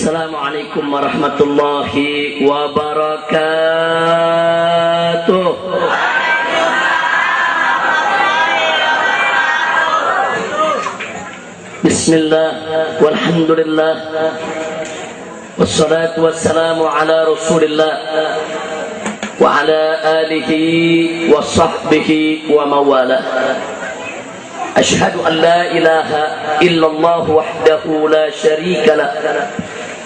Assalamualaikum warahmatullahi wabarakatuh. Bismillah walhamdulillah wassalatu wassalamu ala rasulillah wa ala alihi wa sahbihi wa mawalah. Ashhadu an la ilaha illallah wahdahu la syarika lah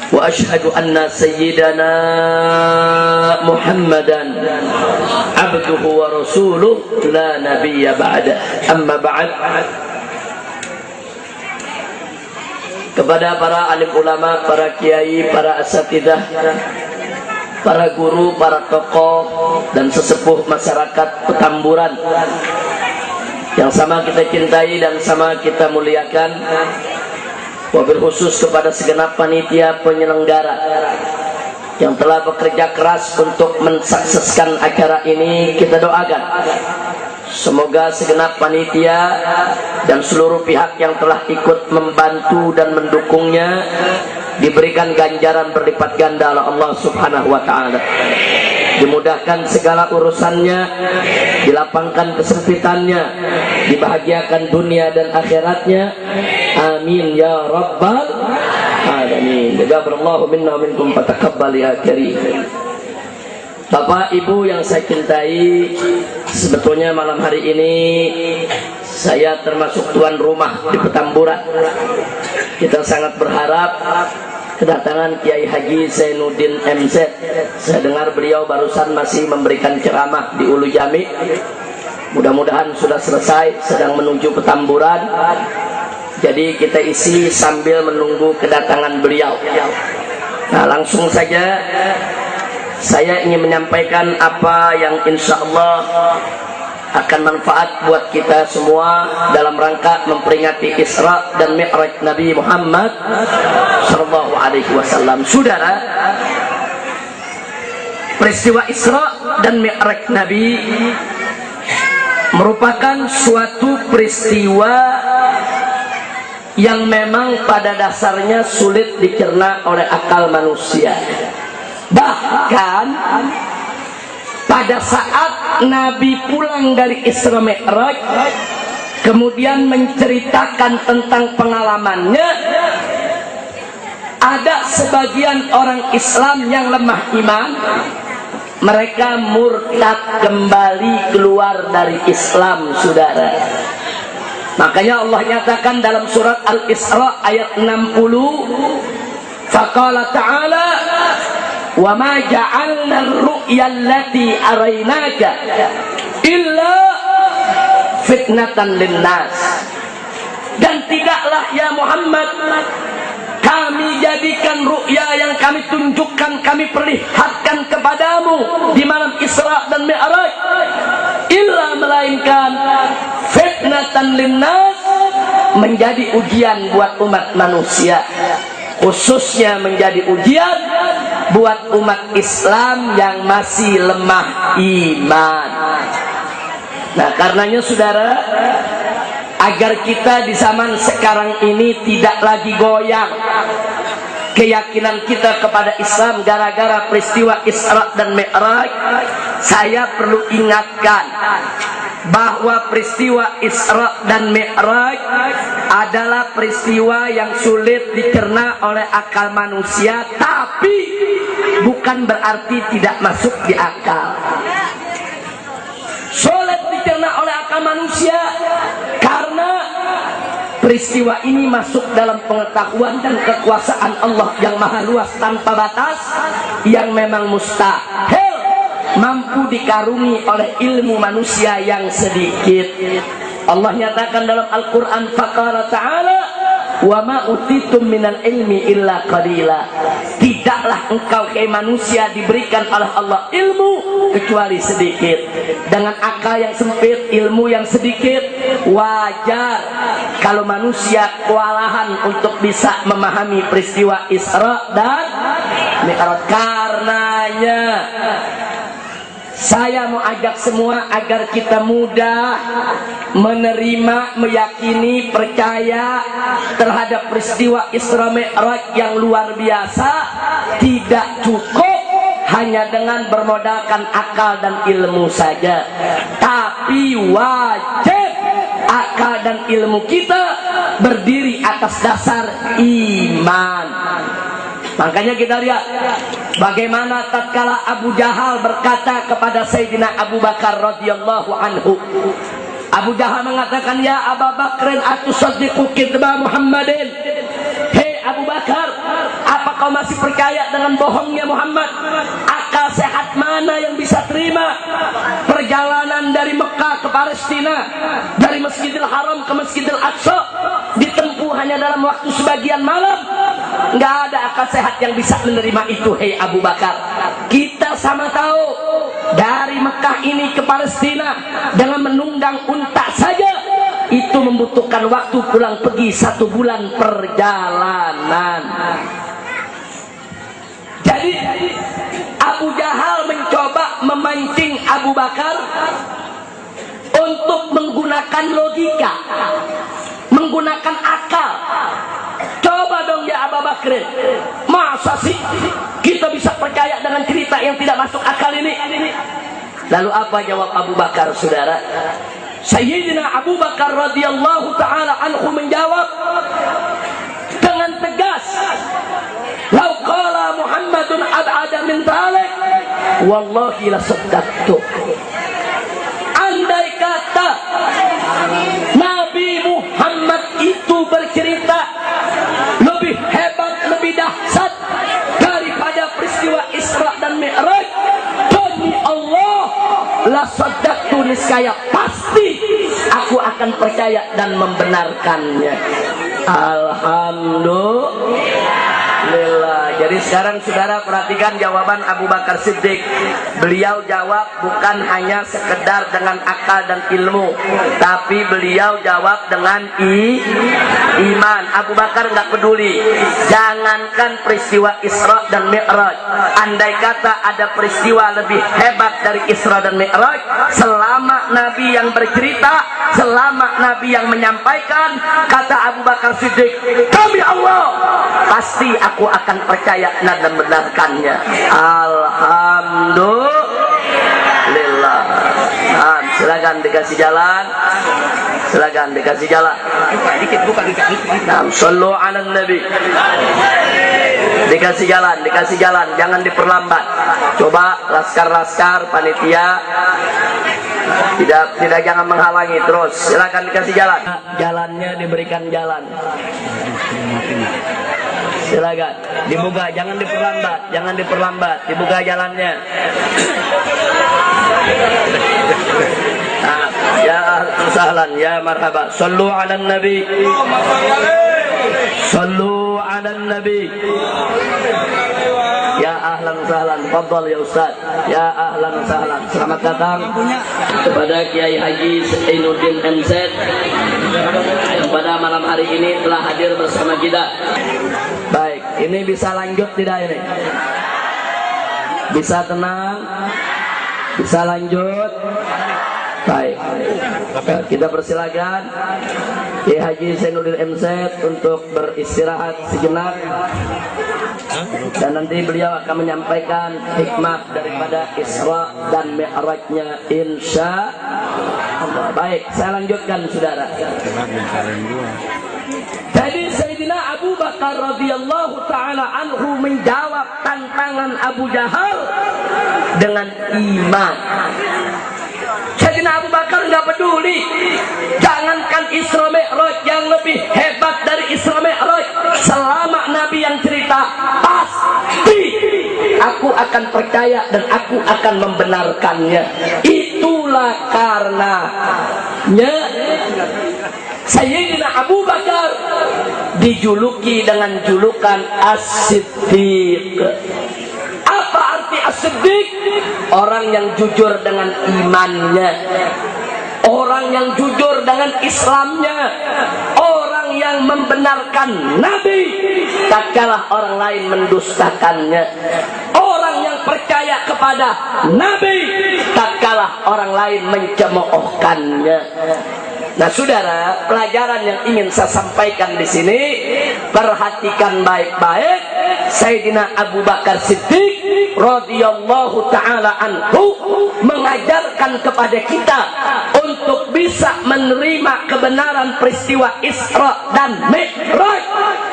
wa ashhadu anna sayyidana Muhammadan abduhu wa rasuluh la nabiyya ba'da. Amma ba'd. Kepada para alim ulama, para kiai, para asatidzah, para guru, para tokoh dan sesepuh masyarakat Petamburan yang sama kita cintai dan sama kita muliakan, wabil khusus kepada segenap panitia penyelenggara yang telah bekerja keras untuk mensukseskan acara ini, kita doakan semoga segenap panitia dan seluruh pihak yang telah ikut membantu dan mendukungnya diberikan ganjaran berlipat ganda oleh Allah Subhanahu wa ta'ala, dimudahkan segala urusannya, dilapangkan kesempitannya, dibahagiakan dunia dan akhiratnya. Amin ya rabbal alamin. Jazakallahu minna wa minkum fataqabbal ya karim. Bapak Ibu yang saya cintai, sebetulnya malam hari ini saya termasuk tuan rumah di Petamburan. Kita sangat berharap kedatangan Kiai Haji Zainuddin MZ. Saya dengar beliau barusan masih memberikan ceramah di Ulu Jami. Mudah-mudahan sudah selesai, sedang menuju Petamburan. Jadi kita isi sambil menunggu kedatangan beliau. Nah, langsung saja saya ingin menyampaikan apa yang insya Allah akan manfaat buat kita semua dalam rangka memperingati Isra dan Mi'raj Nabi Muhammad sallallahu alaihi wasallam. Saudara, peristiwa Isra dan Mi'raj Nabi merupakan suatu peristiwa yang memang pada dasarnya sulit dicerna oleh akal manusia. Bahkan pada saat Nabi pulang dari Isra Mi'raj kemudian menceritakan tentang pengalamannya, ada sebagian orang Islam yang lemah iman, mereka murtad kembali keluar dari Islam, saudara. Makanya Allah nyatakan dalam surat Al-Isra ayat 60, faqala ta'ala wa ma ja'alna ar-ru'ya allati araynaka illa fitnatan linnas. Dan tidaklah ya Muhammad kami jadikan ru'ya yang kami tunjukkan, kami perlihatkan kepadamu di malam Isra dan Mi'raj, illa melainkan fitnatan linnas, menjadi ujian buat umat manusia, khususnya menjadi ujian buat umat Islam yang masih lemah iman. Nah, karenanya saudara, agar kita di zaman sekarang ini tidak lagi goyang keyakinan kita kepada Islam gara-gara peristiwa Isra dan Mi'raj, saya perlu ingatkan bahwa peristiwa Isra dan Mi'raj adalah peristiwa yang sulit dicerna oleh akal manusia, tapi bukan berarti tidak masuk di akal. Sulit dicerna oleh akal manusia karena peristiwa ini masuk dalam pengetahuan dan kekuasaan Allah yang maha luas tanpa batas, yang memang mustahil mampu dikarungi oleh ilmu manusia yang sedikit. Allah nyatakan dalam Al-Quran, faqala ta'ala wa ma utitum minal ilmi illa qalila. Tidaklah engkau ke manusia diberikan oleh Allah ilmu kecuali sedikit. Dengan akal yang sempit, ilmu yang sedikit, wajar kalau manusia kewalahan untuk bisa memahami peristiwa Isra dan Mi'raj. Karenanya Saya mau ajak semua agar kita mudah menerima, meyakini, percaya terhadap peristiwa Isra Mi'raj yang luar biasa. Tidak cukup hanya dengan bermodalkan akal dan ilmu saja, tapi wajib akal dan ilmu kita berdiri atas dasar iman. Makanya kita lihat bagaimana tatkala Abu Jahal berkata kepada Sayyidina Abu Bakar radhiyallahu anhu. Abu Jahal mengatakan, ya Abu Bakrin atusaddiqu kidba Muhammadin. Hei Abu Bakar, apa kau masih percaya dengan bohongnya Muhammad? Akal sehat mana yang bisa terima perjalanan dari Mekah ke Palestina, dari Masjidil Haram ke Masjidil Aqsa ditempuh hanya dalam waktu sebagian malam? Nggak ada akal sehat yang bisa menerima itu. Hei Abu Bakar, kita sama tahu dari Mekah ini ke Palestina dengan menunggang unta saja itu membutuhkan waktu pulang pergi 1 bulan perjalanan. Jadi Abu Jahal mencoba memancing Abu Bakar untuk menggunakan logika, menggunakan akal. Coba dong ya Abu Bakar, masa sih kita bisa percaya dengan cerita yang tidak masuk akal ini? Lalu apa jawab Abu Bakar, saudara? Sayyidina Abu Bakar radhiyallahu ta'ala anhu menjawab dengan tegas, "Lau qala Muhammadun ab'ada min dhalik, wallahi la saddaqtu." Andai kata Nabi Muhammad itu bercerita lebih hebat, lebih dahsyat daripada peristiwa Isra dan Mi'raj, demi Allah la saddaqtu, niscaya pasti aku akan percaya dan membenarkannya. Alhamdulillah. Jadi sekarang saudara perhatikan jawaban Abu Bakar Siddiq. Beliau jawab bukan hanya sekedar dengan akal dan ilmu, tapi beliau jawab dengan iman. Abu Bakar nggak peduli. Jangankan peristiwa Isra dan Mi'raj, andai kata ada peristiwa lebih hebat dari Isra dan Mi'raj, selama Nabi yang bercerita, selama Nabi yang menyampaikan, kata Abu Bakar Siddiq, demi Allah pasti aku akan percaya dan membenarkannya. Alhamdulillah. Nah, silakan dikasih jalan. Silakan dikasih jalan. Buka dikit. Nah, sallu ala nabi. Dikasih jalan, jangan diperlambat. Coba laskar panitia tidak jangan menghalangi, terus silakan dikasih jalan. Jalannya diberikan jalan. Silakan dibuka, jangan diperlambat, dibuka jalannya. Nah, ya sahlan, ya marhaba. Sallu ala nabi. Sallu ala nabi. Ya ahlan sahlan, fadhal ya Ustaz. Ya ahlan sahlan. Selamat datang kepada Kiai Haji Zainuddin MZ yang pada malam hari ini telah hadir bersama kita. Baik, ini bisa lanjut tidak ini? Bisa tenang? Bisa lanjut? Baik, kita persilakan Kiai Haji Zainuddin MZ untuk beristirahat sejenak, dan nanti beliau akan menyampaikan hikmah daripada Isra dan Mi'rajnya, insya Allah. Baik, saya lanjutkan saudara. Jadi Sayyidina Abu Bakar radhiyallahu ta'ala anhu menjawab tantangan Abu Jahal dengan iman. Sayyidina Abu Bakar nggak peduli, jangankan Isra Mi'raj yang lebih hebat dari Isra Mi'raj, selama Nabi yang cerita, pasti aku akan percaya dan aku akan membenarkannya. Itulah karenanya Sayyidina Abu Bakar dijuluki dengan julukan As-Siddiq. Apa arti As-Siddiq? Orang yang jujur dengan imannya, orang yang jujur dengan Islamnya, orang yang membenarkan Nabi tatkala orang lain mendustakannya, orang yang percaya kepada Nabi malah orang lain mencemoohkannya. Nah, saudara, pelajaran yang ingin saya sampaikan di sini, perhatikan baik-baik. Sayyidina Abu Bakar Siddiq radhiyallahu taala anhu mengajarkan kepada kita untuk bisa menerima kebenaran peristiwa Isra dan Mi'raj.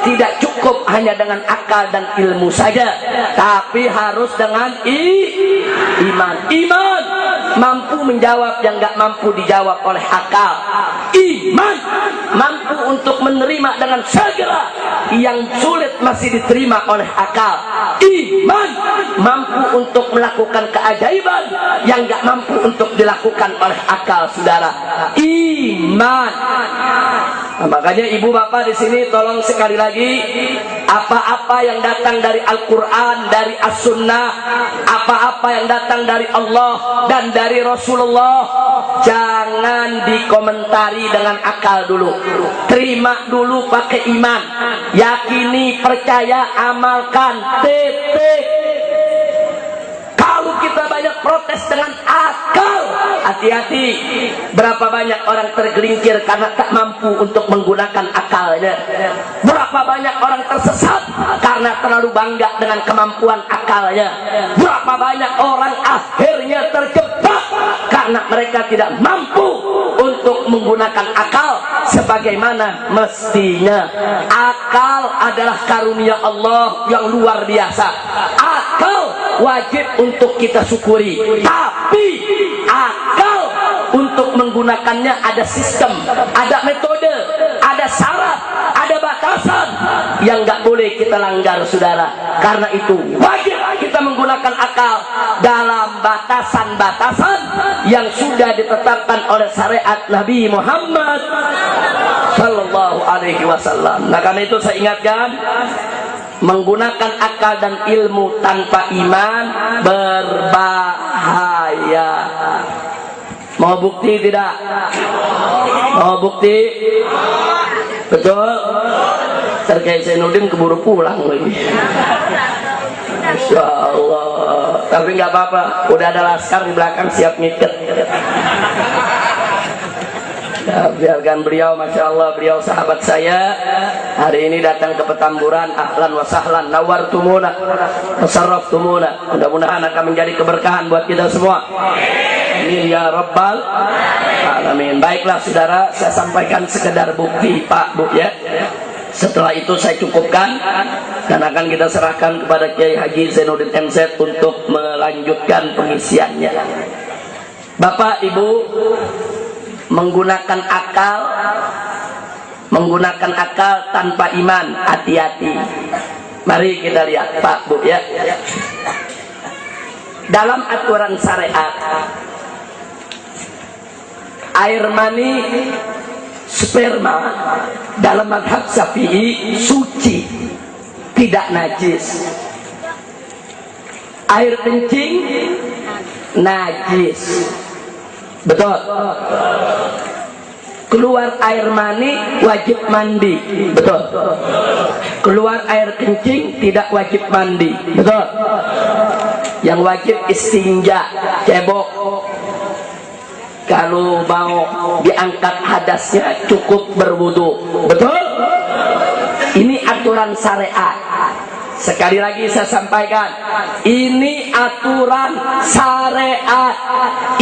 Tidak cukup hanya dengan akal dan ilmu saja, tapi harus dengan iman. Iman mampu menjawab yang gak mampu dijawab oleh akal. Iman mampu untuk menerima dengan segera yang sulit masih diterima oleh akal. Iman mampu untuk melakukan keajaiban yang gak mampu untuk dilakukan oleh akal, saudara. Iman. Nah, makanya ibu bapak di sini tolong sekali lagi, apa-apa yang datang dari Al-Quran, dari As-Sunnah, apa-apa yang datang dari Allah dan dari Rasulullah, jangan dikomentari dengan akal dulu. Terima dulu pakai iman. Yakini, percaya, amalkan. Titik. Kalau kita banyak protes dengan akal, hati-hati. Berapa banyak orang tergelincir karena tak mampu untuk menggunakan akalnya. Berapa banyak orang tersesat karena terlalu bangga dengan kemampuan akalnya. Berapa banyak orang akhirnya terjebak karena mereka tidak mampu untuk menggunakan akal sebagaimana mestinya. Akal adalah karunia Allah yang luar biasa. Akal wajib untuk kita syukuri, tapi akal untuk menggunakannya ada sistem, ada metode, ada syarat, ada batasan yang nggak boleh kita langgar, saudara. Karena itu wajib kita menggunakan akal dalam batasan-batasan yang sudah ditetapkan oleh syariat Nabi Muhammad Sallallahu Alaihi Wasallam. Nah, karena itu saya ingatkan, menggunakan akal dan ilmu tanpa iman berbahaya. Mau bukti tidak? Mau bukti? Betul? Terkait Zainuddin keburu pulang lagi. Masya Allah. Tapi nggak apa-apa, udah ada laskar di belakang siap ngiket. Ya, biarkan beliau, Masya Allah, beliau sahabat saya. Hari ini datang ke Petamburan, ahlan wa sahlan, nawartumuna, tasarraftumuna. Mudah-mudahan akan menjadi keberkahan buat kita semua. Amin ya rabbal alamin. Baiklah saudara, saya sampaikan sekedar bukti Pak Bu ya. Setelah itu saya cukupkan dan akan kita serahkan kepada Kiai Haji Zainuddin MZ untuk melanjutkan pengisiannya. Bapak Ibu, menggunakan akal tanpa iman, hati-hati. Mari kita lihat Pak Bu ya. Dalam aturan syariat, air mani, sperma dalam mazhab Syafi'i suci, tidak najis. Air kencing najis. Betul. Keluar air mani wajib mandi. Betul. Keluar air kencing tidak wajib mandi. Betul. Yang wajib istinja, cebok. Kalau mau diangkat hadasnya cukup berwudu. Betul? Ini aturan syariat. Sekali lagi saya sampaikan, ini aturan syariat.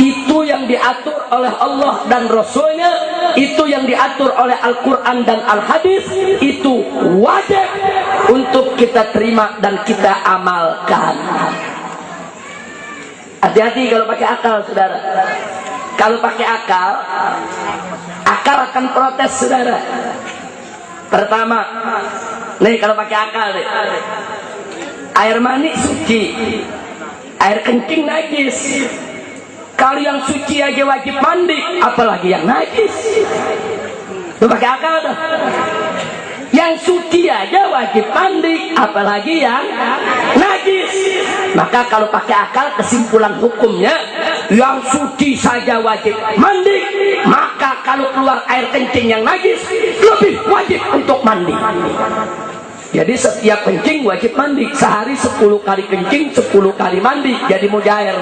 Itu yang diatur oleh Allah dan Rasulnya, itu yang diatur oleh Al-Quran dan Al-Hadis. Itu wajib untuk kita terima dan kita amalkan. Hati-hati kalau pakai akal, saudara. Kalau pakai akal akan protes, saudara. Pertama, nih kalau pakai akal nih, air mani suci, air kencing najis. Kalau yang suci aja wajib mandi, apalagi yang najis. Tuh pakai akal tuh. Yang suci aja wajib mandi, apalagi yang najis. Maka kalau pakai akal, kesimpulan hukumnya, yang suci saja wajib mandi, maka kalau keluar air kencing yang najis, lebih wajib untuk mandi. Jadi setiap kencing wajib mandi. Sehari 10 kali kencing, 10 kali mandi. Jadi mujair.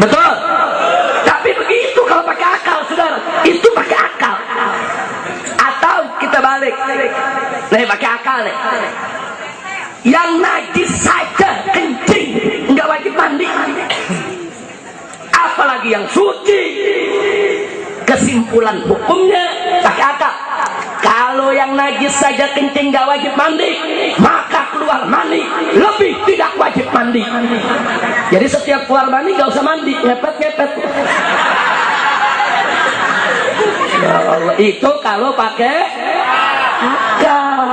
Betul. Tapi begitu kalau pakai akal, saudara. Itu pakai akal. Atau kita balik. Nih pakai akal nih. Yang najis saja kencing nggak wajib mandi. Apalagi yang suci. Kesimpulan hukumnya pakai akal. Kalau yang najis saja kencing nggak wajib mandi, maka keluar mandi lebih tidak wajib mandi. Jadi setiap keluar mandi nggak usah mandi, ngepet. Ya Allah, itu kalau pakai akal.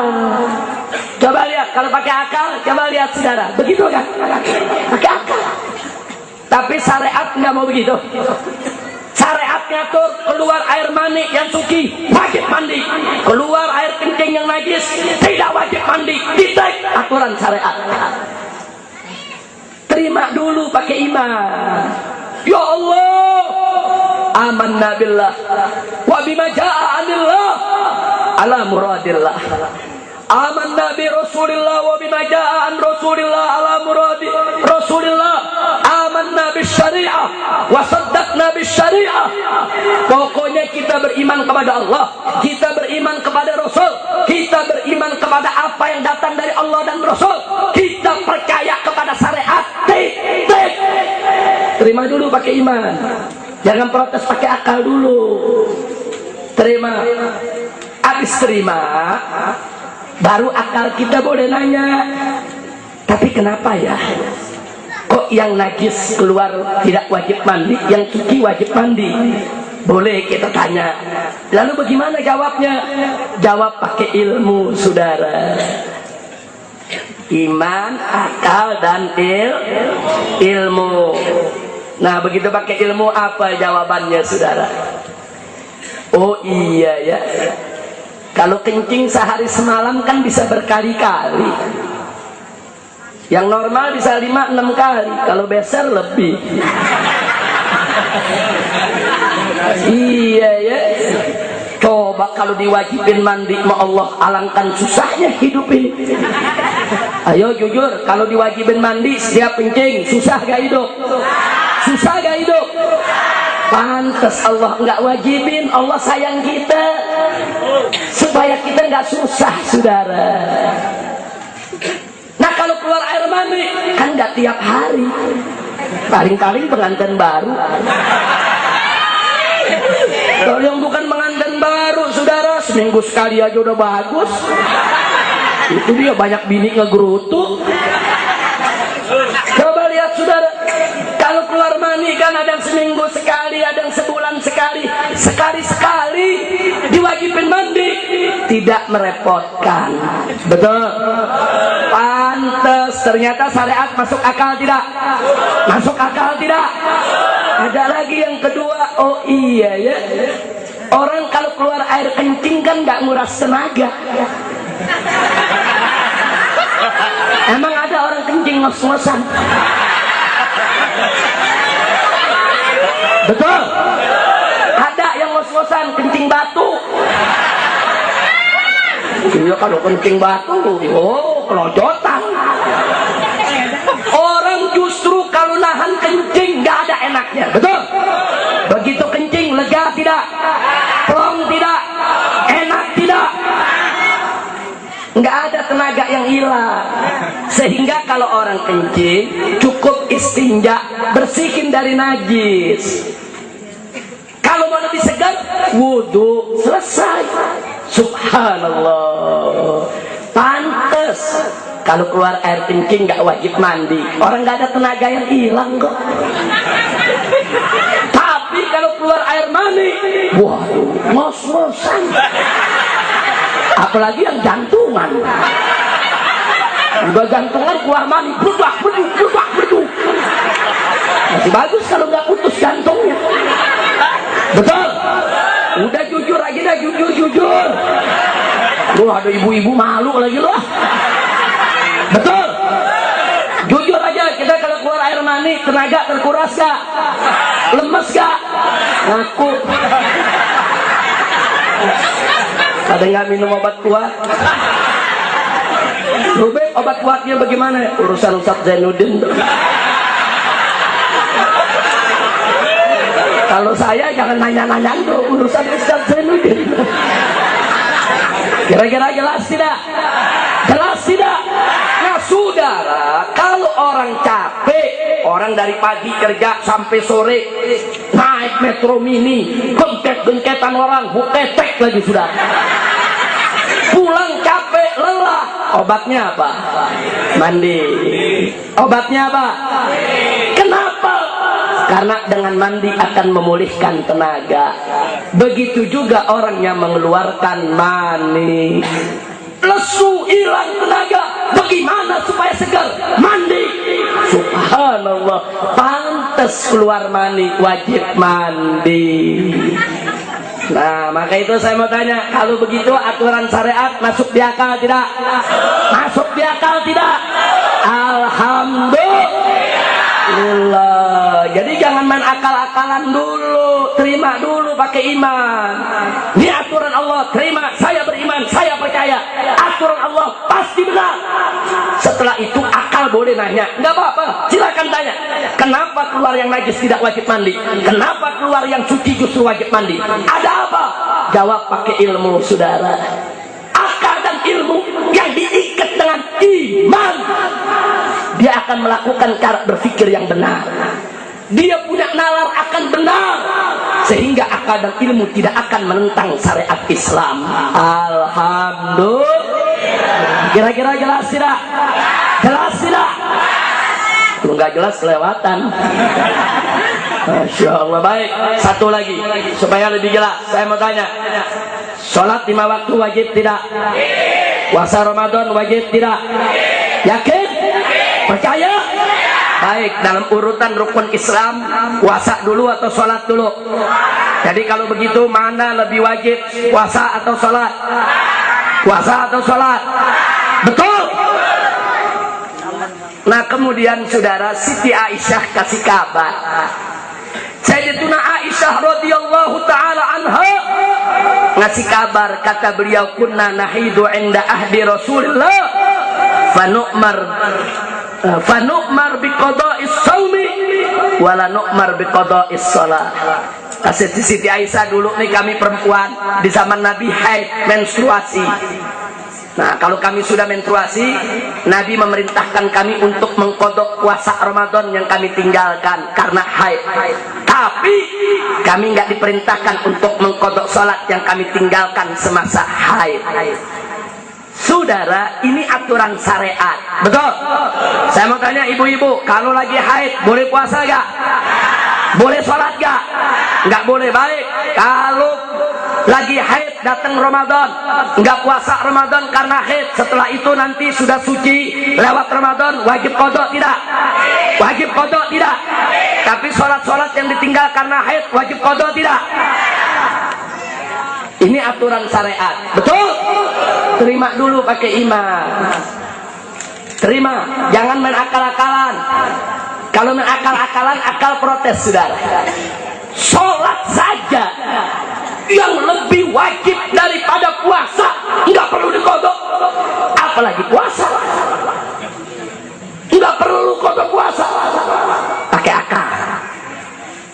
Coba lihat kalau pakai akal, coba lihat saudara, begitu kan? Pakai akal. Tapi syariat nggak mau begitu. Syariat ngatur keluar air mani yang suci wajib mandi, keluar air kencing yang najis tidak wajib mandi. Titik aturan syariat. Terima dulu pakai iman. Ya Allah, amanna billah wa bima jaa anillah ala muradillah. Amanna bi Rasulillah wa bima jaa an Rasulillah ala muradi Rasulillah. Amanna bis syariah wa saddaqna bis syariah. Pokoknya kita beriman kepada Allah, kita beriman kepada Rasul, kita beriman kepada apa yang datang dari Allah dan Rasul, kita percaya kepada syariat. Titik. Terima dulu pakai iman. Jangan protes pakai akal dulu. Terima. Habis terima, baru akal kita boleh nanya, tapi kenapa ya? Kok yang najis keluar tidak wajib mandi, yang suci wajib mandi? Boleh kita tanya. Lalu bagaimana jawabnya? Jawab pakai ilmu, saudara. Iman, akal, dan ilmu. Nah, begitu pakai ilmu apa jawabannya, saudara? Oh iya ya. Kalau kencing sehari semalam kan bisa berkali-kali. Yang normal bisa 5-6 kali. Kalau beser lebih. Iya ya. Coba kalau diwajibin mandi sama Allah, alangkan susahnya hidup ini. Ayo jujur, kalau diwajibin mandi setiap kencing, susah gak hidup? Susah gak hidup? Pantes Allah nggak wajibin. Allah sayang kita supaya kita nggak susah, saudara. Nah kalau keluar air mani kan nggak tiap hari, paling-paling pengantin baru. Kalau yang bukan pengantin baru, saudara, seminggu sekali aja udah bagus. Itu dia banyak bini ngegerutu. Coba lihat, saudara, kalau keluar mani kan ada yang seminggu sekali, ada yang sebulan sekali, sekali-sekali diwajibin mandi, tidak merepotkan. Betul? Pantes, ternyata syariat masuk akal tidak? Masuk akal tidak? Ada lagi yang kedua. Oh iya ya, orang kalau keluar air kencing kan nggak nguras tenaga. Emang ada orang kencing ngos-ngosan? Betul? Ada yang ngos-ngosan kencing batu. Iya, kalau kencing batu, oh kelojotan. Orang justru kalau nahan kencing nggak ada enaknya. Betul? Begitu kencing lega tidak? Plong tidak? Enak tidak? Nggak ada tenaga yang hilang. Sehingga kalau orang kencing cukup istinja, bersihin dari najis. Kalau mau lebih segar, wudhu, selesai. Subhanallah. Pantes kalau keluar air kencing nggak wajib mandi. Orang nggak ada tenaga yang hilang kok. Tapi kalau keluar air mani, wah, ngos-ngosan. Apalagi yang jantungan. Udah jantungan keluar mani, bludak. Masih bagus kalau nggak putus jantungnya. Betul? Udah jujur aja dah, jujur. Lu ada ibu-ibu malu lagi loh. Betul? Jujur aja, kita kalau keluar air mani, tenaga terkuras gak? Lemes gak? Ngaku. Ada nggak minum obat kuat? Rubek, obat kuatnya bagaimana? Urusan Ustaz Zainuddin. saya jangan nanya-nanya dong urusan Ustaz Zainuddin. Kira-kira jelas tidak? Jelas tidak? Nah saudara, kalau orang capek, orang dari pagi kerja sampai sore naik metro mini, gengket-gengketan orang, buketek lagi sudah. Pulang capek, lelah, obatnya apa? Mandi. Obatnya apa? Kenapa? Karena dengan mandi akan memulihkan tenaga. Begitu juga orang yang mengeluarkan mani, lesu, hilang tenaga. Bagaimana supaya segar? Mandi. Subhanallah, pantas keluar mani, wajib mandi. Nah, maka itu saya mau tanya, kalau begitu aturan syariat masuk di akal tidak? Masuk di akal tidak? Alhamdulillah. Jadi jangan main akal-akalan dulu, terima dulu pakai iman. Ini aturan Allah, terima, saya beriman, saya percaya. Aturan Allah pasti benar. Setelah itu akal boleh nanya, nggak apa-apa, silakan tanya. Kenapa keluar yang najis tidak wajib mandi? Kenapa keluar yang suci justru wajib mandi? Ada apa? Jawab pakai ilmu, saudara. Akal dan ilmu yang diikat dengan iman, dia akan melakukan cara berpikir yang benar. Dia punya nalar akan benar, sehingga akal dan ilmu tidak akan menentang syariat Islam. Alhamdulillah. Kira-kira jelas tidak? Jelas tidak? Kalau nggak jelas kelewatan. Masya Allah. Baik, satu lagi supaya lebih jelas saya mau tanya, sholat 5 waktu wajib tidak? Puasa Ramadan wajib tidak? Yakin? Percaya? Baik, dalam urutan rukun Islam, puasa dulu atau sholat dulu? Jadi kalau begitu mana lebih wajib, puasa atau sholat? Puasa atau sholat? Betul? Nah kemudian saudara, Siti Aisyah kasih kabar, Sayyidatuna Aisyah radhiyallahu taala anha ngasih kabar, kata beliau, kunna nahidu inda ahdi Rasulillah fanu'mar biqada'is shaumi wala nu'mar biqada'is shalah. Kata Siti Aisyah, dulu nih kami perempuan di zaman Nabi haid, menstruasi. Nah kalau kami sudah menstruasi, Nabi memerintahkan kami untuk mengkodok puasa Ramadan yang kami tinggalkan karena haid. Tapi kami nggak diperintahkan untuk mengkodok sholat yang kami tinggalkan semasa haid. Saudara, ini aturan syariat, betul? Saya mau tanya ibu-ibu, kalau lagi haid boleh puasa gak? Boleh sholat gak? Nggak boleh. Baik, kalau lagi haid datang Ramadan, nggak puasa Ramadan karena haid, setelah itu nanti sudah suci lewat Ramadan, wajib kodok tidak? Wajib kodok tidak? Tapi sholat-sholat yang ditinggal karena haid wajib kodok tidak? Ini aturan syariat, betul? Terima dulu pakai iman. Terima, jangan main akal-akalan. Kalau main akal-akalan, akal protes, saudara. Sholat saja yang lebih wajib daripada puasa nggak perlu dikodok, apalagi puasa. Nggak perlu kodok puasa, pakai akal.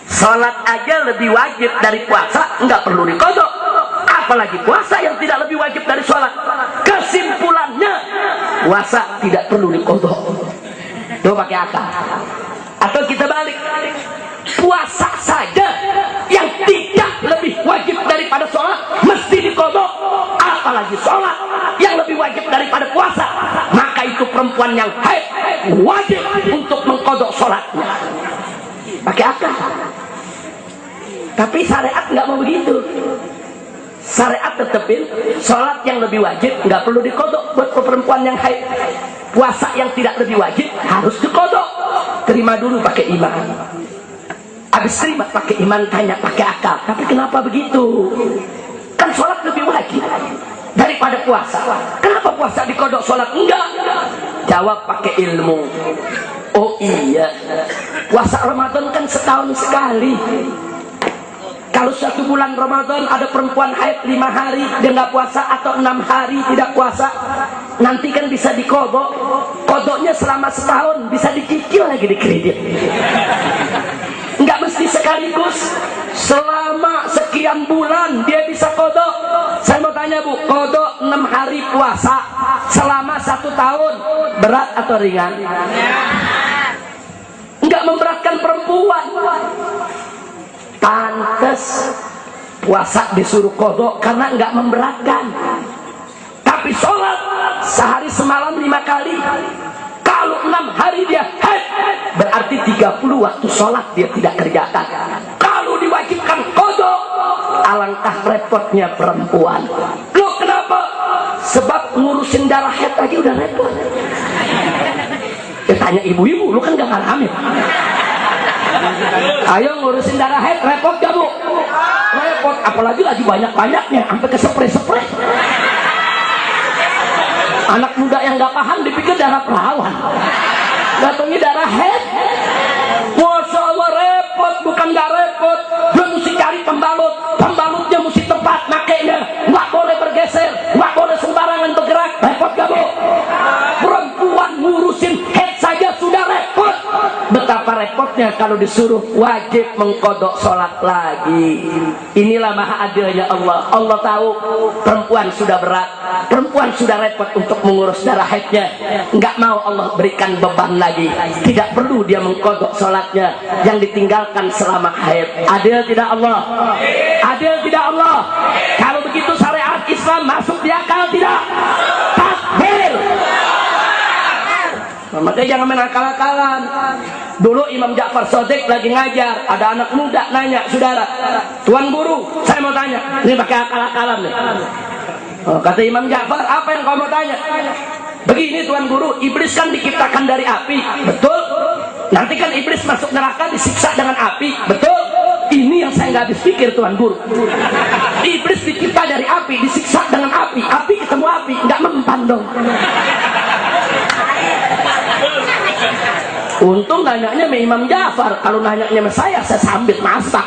Sholat aja lebih wajib dari puasa, nggak perlu dikodok, apalagi puasa yang tidak lebih wajib dari sholat. Kesimpulannya, puasa tidak perlu dikodok. Itu pakai akal. Atau kita balik, puasa saja yang tidak lebih wajib daripada sholat mesti dikodok, apalagi sholat yang lebih wajib daripada puasa. Maka itu perempuan yang haid wajib untuk mengkodok sholatnya. Pakai akal. Tapi syariat nggak mau begitu. Syariat tetepin sholat yang lebih wajib nggak perlu dikodok buat perempuan yang haid. Puasa yang tidak lebih wajib harus dikodok. Terima dulu pakai iman. Habis terima pakai iman, tanya pakai akal. Tapi kenapa begitu? Kan sholat lebih wajib daripada puasa. Kenapa puasa dikodok, sholat enggak? Jawab pakai ilmu. Oh iya, puasa Ramadan kan setahun sekali. Kalau 1 bulan Ramadan ada perempuan haid 5 hari dia nggak puasa atau 6 hari tidak puasa, nanti kan bisa dikodok. Kodoknya selama setahun, bisa dicicil lagi di kredit. Nggak mesti sekaligus. selama sekian bulan dia bisa kodok. Saya mau tanya Bu, kodok 6 hari puasa selama 1 tahun berat atau ringan? Enggak memberatkan perempuan. Pantes puasa disuruh kodok karena enggak memberatkan. Tapi sholat sehari semalam 5 kali, kalau 6 hari dia haid, berarti 30 waktu sholat dia tidak kerjakan. Kalau diwajibkan kodok, alangkah repotnya perempuan. Loh kenapa? Sebab ngurusin darah haid aja udah repot. Tanya ibu-ibu, lu kan gak ngalamin. Ayo ngurusin darah haid repot gak Bu? Repot, apalagi lagi banyak-banyaknya sampai ke spray-spray. Anak muda yang gak paham dipikir darah perawan, datangnya darah haid. Masya Allah repot, bukan gak repot. Dia mesti cari pembalut, pembalutnya mesti tepat makainya, gak boleh bergeser, gak boleh sembarangan bergerak. Repot gak Bu? Perempuan ngurusin haid saja sudah repot, betapa repotnya kalau disuruh wajib mengkodok sholat lagi. Inilah maha adilnya Allah. Allah tahu perempuan sudah berat, perempuan sudah repot untuk mengurus darah haidnya, nggak mau Allah berikan beban lagi. Tidak perlu dia mengkodok sholatnya yang ditinggalkan selama haid. Adil tidak Allah? Adil tidak Allah? Kalau begitu syariat Islam masuk di akal tidak? Takbir! Makanya jangan main akal-akalan. Dulu Imam Ja'far Shadiq lagi ngajar, ada anak muda nanya, saudara, Tuan Guru, saya mau tanya, ini pakai akal-akalan nih. Oh, kata Imam Ja'far, apa yang kau mau tanya? Begini Tuan Guru, iblis kan diciptakan dari api, betul? Nanti kan iblis masuk neraka disiksa dengan api, betul? Ini yang saya nggak habis pikir Tuan Guru. Iblis dicipta dari api, disiksa dengan api, api ketemu api, nggak mempan dong. Untung nanyanya sama Imam Ja'far, kalau nanyanya sama saya sambit masak.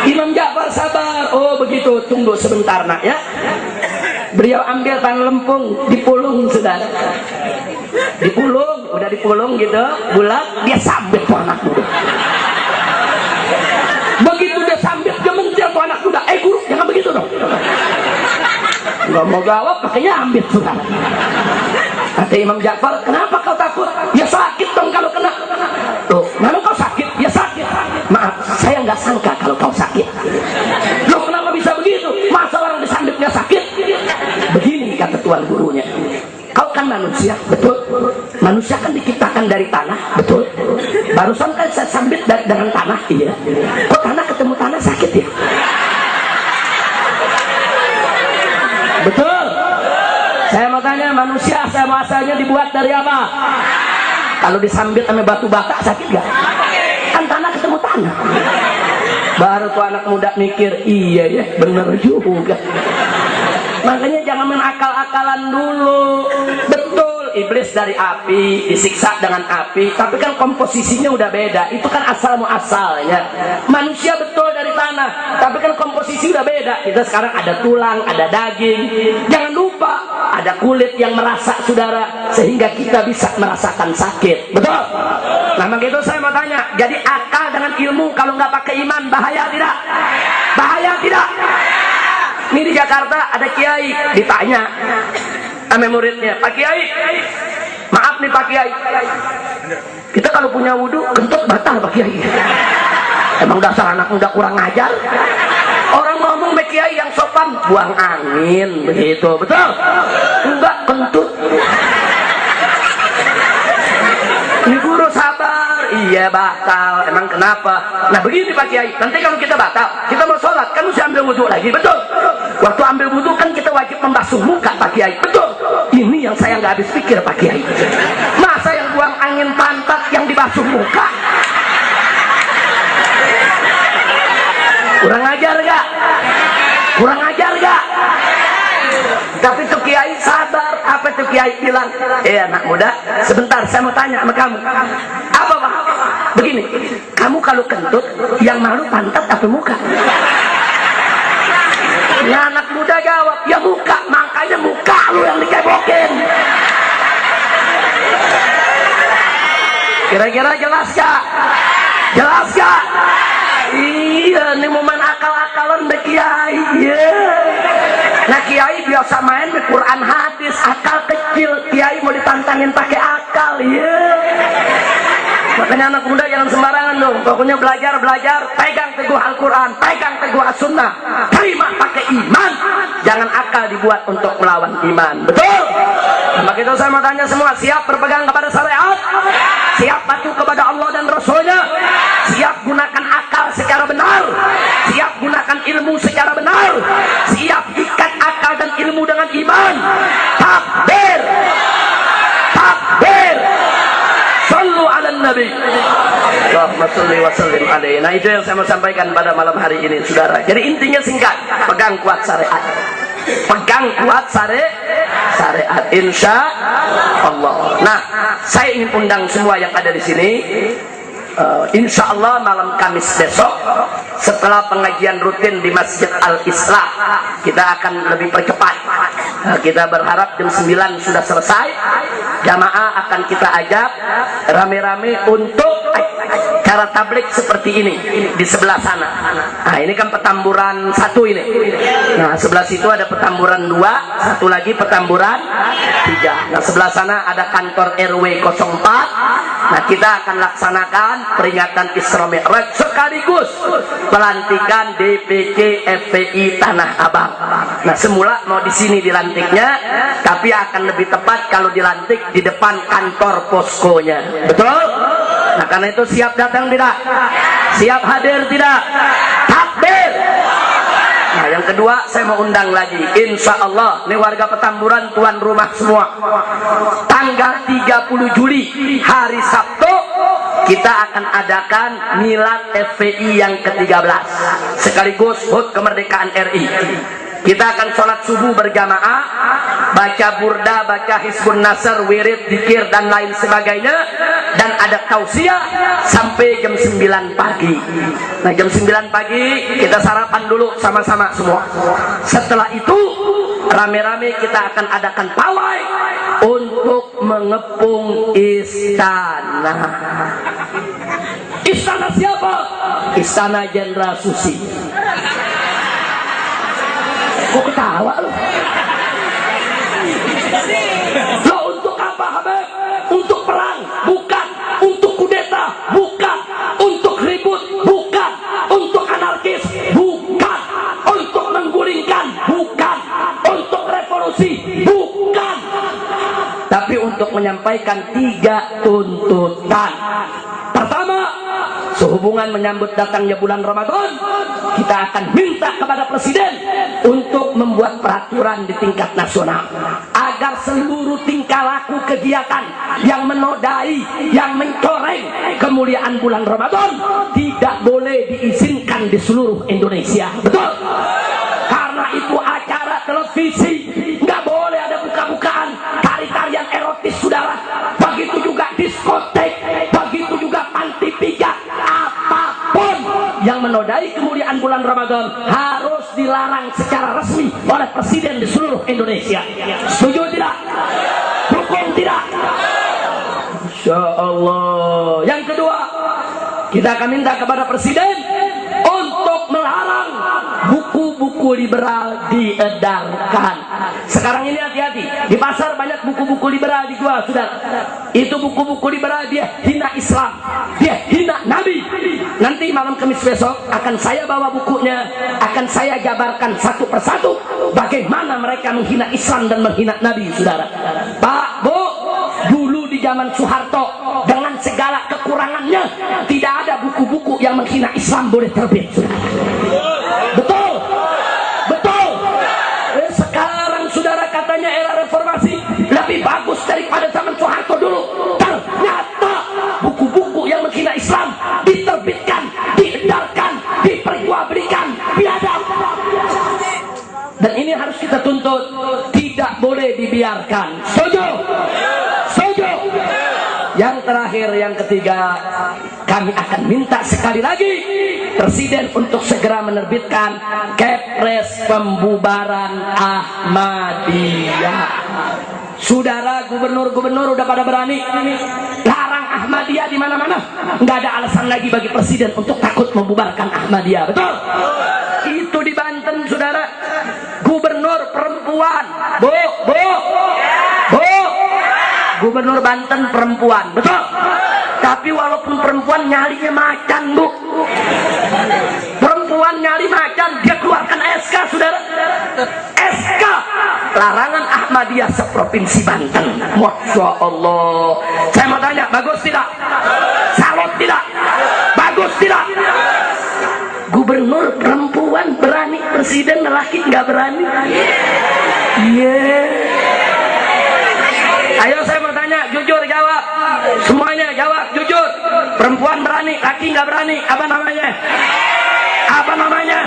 Imam Ja'far sabar. Oh begitu, tunggu sebentar nak ya. Beliau ambil tangan lempung, dipulung sudah. Dipulung, udah dipulung gitu, bulat, dia sambit tuh anak muda. Begitu dia sambit, dia mentir tuh anak muda. Guru, jangan begitu dong. Nggak mau jawab, pakainya ambil sudah. Kata Imam Ja'far, kenapa kau takut? Ya sakit dong kalau kena. Loh, mana kau sakit? Ya sakit. Maaf, saya nggak sangka kalau kau sakit. Loh, kenapa bisa begitu? Masa orang disambitnya sakit? Begini kata tuan gurunya, kau kan manusia, betul? Manusia kan diciptakan dari tanah, betul? Barusan kan saya sambit dengan tanah, iya. Kok tanah ketemu tanah sakit ya? Betul? Saya mau tanya, manusia sama asalnya dibuat dari apa? Kalau disambit sama batu bata sakit gak? Kan tanah ketemu tanah. Baru tuh anak muda mikir, iya ya bener juga. Makanya jangan main akal-akalan dulu. Betul, iblis dari api, disiksa dengan api, tapi kan komposisinya udah beda. Itu kan asal muasalnya. Manusia betul dari tanah, tapi kan komposisi udah beda. Kita sekarang ada tulang, ada daging. Jangan lupa ada kulit yang merasak saudara, sehingga kita bisa merasakan sakit. Betul? Nah begitu saya mau tanya, jadi akal dengan ilmu kalau nggak pakai iman bahaya tidak? Bahaya tidak? Ini di Jakarta ada kiai ditanya sama muridnya, Pak Kiai, maaf nih Pak Kiai, kita kalau punya wudhu kentut batal Pak Kiai. Emang dasar anak muda kurang ajar. Orang ngomong Pak Kiai yang sopan, buang angin begitu, betul? Enggak, kentut. Ini guru sabar, iya batal. Emang kenapa? Nah begini Pak Kiai, nanti kalau kita batal, kita mau sholat, kan mesti ambil wudhu lagi, betul? Waktu ambil wudhu kan kita wajib membasuh muka Pak Kiai, betul? Ini yang saya nggak habis pikir Pak Kiai. Masa yang buang angin pantat yang dibasuh muka? Kurang ajar gak? Kurang ajar gak? Tapi tuh Kiai sabar. Apa tuh Kiai bilang? Anak muda, sebentar saya mau tanya sama kamu. Apa Pak? Begini, kamu kalau kentut yang malu pantat apa muka? Ya anak muda jawab, ya muka, makanya muka lu yang dikebokin. Kira-kira jelas gak? Jelas gak? Iya, ini momen akal-akalan deh kiai. Iya. Nah kiai biasa main di Quran hadis, akal kecil. Kiai mau ditantangin pakai akal. Iya. Makanya anak muda jangan sembarangan dong. Pokoknya belajar, pegang teguh Al-Quran, pegang teguh As-Sunnah, terima pakai iman. Jangan akal dibuat untuk melawan iman. Betul? Maka itu saya mau tanya semua, siap berpegang kepada syariat? Siap patuh kepada Allah dan Rasulnya? Siap gunakan akal secara benar? Siap gunakan ilmu secara benar? Siap ikat akal dan ilmu dengan iman? Takbir! Takbir! Sallu ala Nabi. Allahumma sholli wa sallim alaihi. Nah itu yang saya mau sampaikan pada malam hari ini, saudara. Jadi intinya singkat, pegang kuat syariat. Pegang kuat syariat, insya Allah. Nah, saya ingin undang semua yang ada di sini. Insya Allah malam Kamis besok setelah pengajian rutin di Masjid Al-Islah kita akan lebih percepat. Kita berharap jam 9 sudah selesai. Jamaah akan kita ajak rame-rame untuk cara tablik seperti ini di sebelah sana. Nah ini kan Petamburan 1 ini. Nah sebelah situ ada Petamburan 2, satu lagi Petamburan 3. Nah sebelah sana ada kantor RW 04. Nah kita akan laksanakan peringatan Isra Mi'raj sekaligus pelantikan DPC FPI Tanah Abang. Nah semula mau di sini dilantiknya, tapi akan lebih tepat kalau dilantik di depan kantor poskonya. Betul? Nah karena itu siap datang tidak? Siap hadir tidak? Takbir! Nah yang kedua saya mau undang lagi, insya Allah ini warga Petamburan tuan rumah semua. Tanggal 30 Juli hari Sabtu kita akan adakan milad FPI yang ke-13 sekaligus HUT kemerdekaan RI. Kita akan sholat subuh berjamaah, baca burda, baca Hizbun Nasr, wirid, zikir dan lain sebagainya, dan ada tausiah sampai jam 9 pagi. Nah jam 9 pagi kita sarapan dulu sama-sama semua. Setelah itu rame-rame kita akan adakan pawai untuk mengepung istana. Istana siapa? Istana Jenderal Susi. Kok ketawa lu? Lo untuk apa Habib? Untuk perang? Bukan. Untuk kudeta? Bukan. Untuk ribut? Bukan. Untuk anarkis? Bukan. Untuk menggulingkan? Bukan. Untuk revolusi? Bukan. Tapi untuk menyampaikan 3 tuntutan. Pertama, sehubungan menyambut datangnya bulan Ramadan, kita akan minta kepada Presiden untuk membuat peraturan di tingkat nasional agar seluruh tingkah laku kegiatan yang menodai, yang mencoreng kemuliaan bulan Ramadan tidak boleh diizinkan di seluruh Indonesia. Betul? Karena itu acara televisi nggak boleh ada buka-bukaan tari-tarian erotis, saudara. Begitu juga diskotek, begitu juga panti pijat, apapun yang menodai kemuliaan bulan Ramadan harus dilarang secara resmi oleh Presiden di seluruh Indonesia. Setuju tidak? Dukung tidak? Insya Allah. Yang kedua, kita akan minta kepada Presiden untuk melarang buku-buku liberal diedarkan. Sekarang ini hati-hati, di pasar banyak buku-buku liberal dijual, sudah. Itu buku-buku liberal dia hina Islam, dia hina Nabi. Nanti malam Kamis besok akan saya bawa bukunya, akan saya jabarkan satu persatu bagaimana mereka menghina Islam dan menghina Nabi, saudara. Pak, Bu, dulu di zaman Soeharto dengan segala kekurangannya tidak ada buku-buku yang menghina Islam boleh terbit, saudara. Betul? Betul? Sekarang saudara katanya era reformasi lebih bagus daripada zaman Soeharto dulu. Ternyata buku-buku yang menghina Islam diterbitkan, diedarkan, diperjualbelikan, biadab. Dan ini harus kita tuntut, tidak boleh dibiarkan. Setuju? Setuju? Yang terakhir, yang ketiga, kami akan minta sekali lagi Presiden untuk segera menerbitkan Kepres pembubaran Ahmadiyah. Saudara gubernur-gubernur udah pada berani. sarang Ahmadiyah di mana-mana. Nggak ada alasan lagi bagi presiden untuk takut membubarkan Ahmadiyah. Betul? Itu di Banten, saudara. Gubernur perempuan. Bu. Gubernur Banten perempuan. Betul? Tapi walaupun perempuan nyalinya macan, Bu. Perempuan nyali macan, dia keluarkan SK, saudara. SK larangan Ahmadiyah seprovinsi Banten. Masya Allah. Saya mau tanya, bagus tidak? Salut tidak? Bagus tidak? Gubernur perempuan berani, presiden lelaki nggak berani. Ayo saya mau tanya, jujur jawab. Semuanya jawab jujur. Perempuan berani, laki nggak berani. Apa namanya? Apa namanya?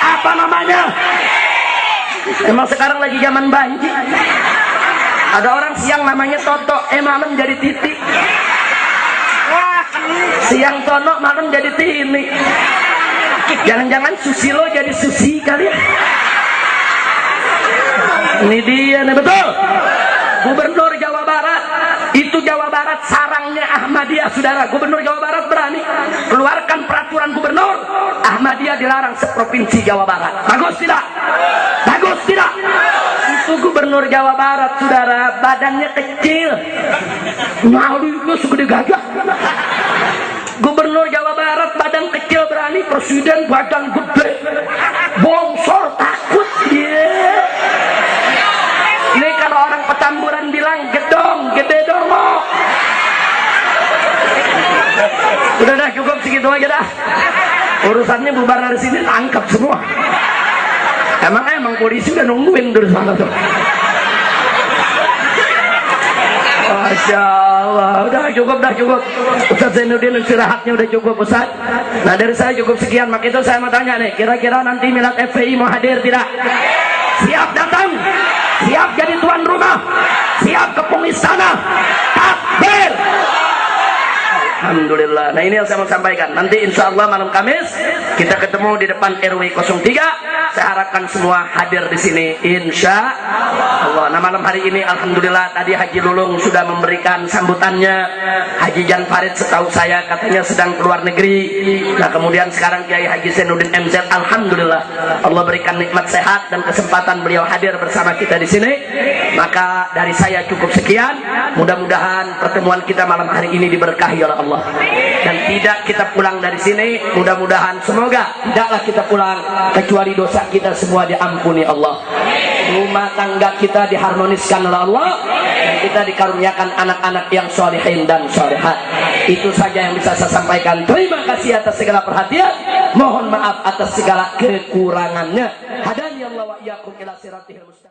Apa namanya? Emang sekarang lagi zaman banjir. Ada orang siang namanya Toto, malam jadi Titi. Siang Tono, malam jadi Tini. Jangan-jangan Susilo jadi Susi kali ya. Ini dia nih, betul. Gubernur Jawa Barat, itu Jawa Barat sarangnya Ahmadiyah, saudara. Gubernur Jawa Barat berani keluarkan peraturan gubernur, Ahmadiyah dilarang seprovinsi Jawa Barat. Bagus tidak? Bagus tidak? Itu gubernur Jawa Barat, saudara, badannya kecil, nyalinya segede gajah. Gubernur Jawa Barat badan kecil berani, presiden badan gede, bongsor takut dia. Ini kalau orang Petamburan bilang gedong, gede dong. Udah dah, cukup segitu aja dah. Urusannya bubar dari sini, tangkap semua. Emang polisi udah nungguin dari sana tuh. Masya Allah. Udah cukup. Ustaz Zainuddin istirahatnya udah cukup, Ustaz. Nah dari saya cukup sekian. Maka itu saya mau tanya nih, kira-kira nanti Milad FPI mau hadir tidak? Siap datang? Siap jadi tuan rumah? Siap kepung istana? Takbir! Alhamdulillah. Nah ini yang saya mau sampaikan. Nanti insya Allah malam Kamis kita ketemu di depan RW 03. Saya harapkan semua hadir di sini insya Allah. Nah malam hari ini alhamdulillah tadi Haji Lulung sudah memberikan sambutannya. Haji Jan Farid setahu saya katanya sedang keluar negeri. Nah kemudian sekarang Kiai Haji Zainuddin MZ, alhamdulillah Allah berikan nikmat sehat dan kesempatan beliau hadir bersama kita di sini. Maka dari saya cukup sekian. Mudah-mudahan pertemuan kita malam hari ini diberkahi oleh Allah. Dan tidak kita pulang dari sini, mudah-mudahan semoga tidaklah kita pulang kecuali dosa kita semua diampuni Allah. Rumah tangga kita diharmoniskan oleh Allah, dan kita dikaruniakan anak-anak yang sholihin dan sholihat. Itu saja yang bisa saya sampaikan. Terima kasih atas segala perhatian. Mohon maaf atas segala kekurangannya. Hadani Allah wa iyyakum ila siratil mustaqim.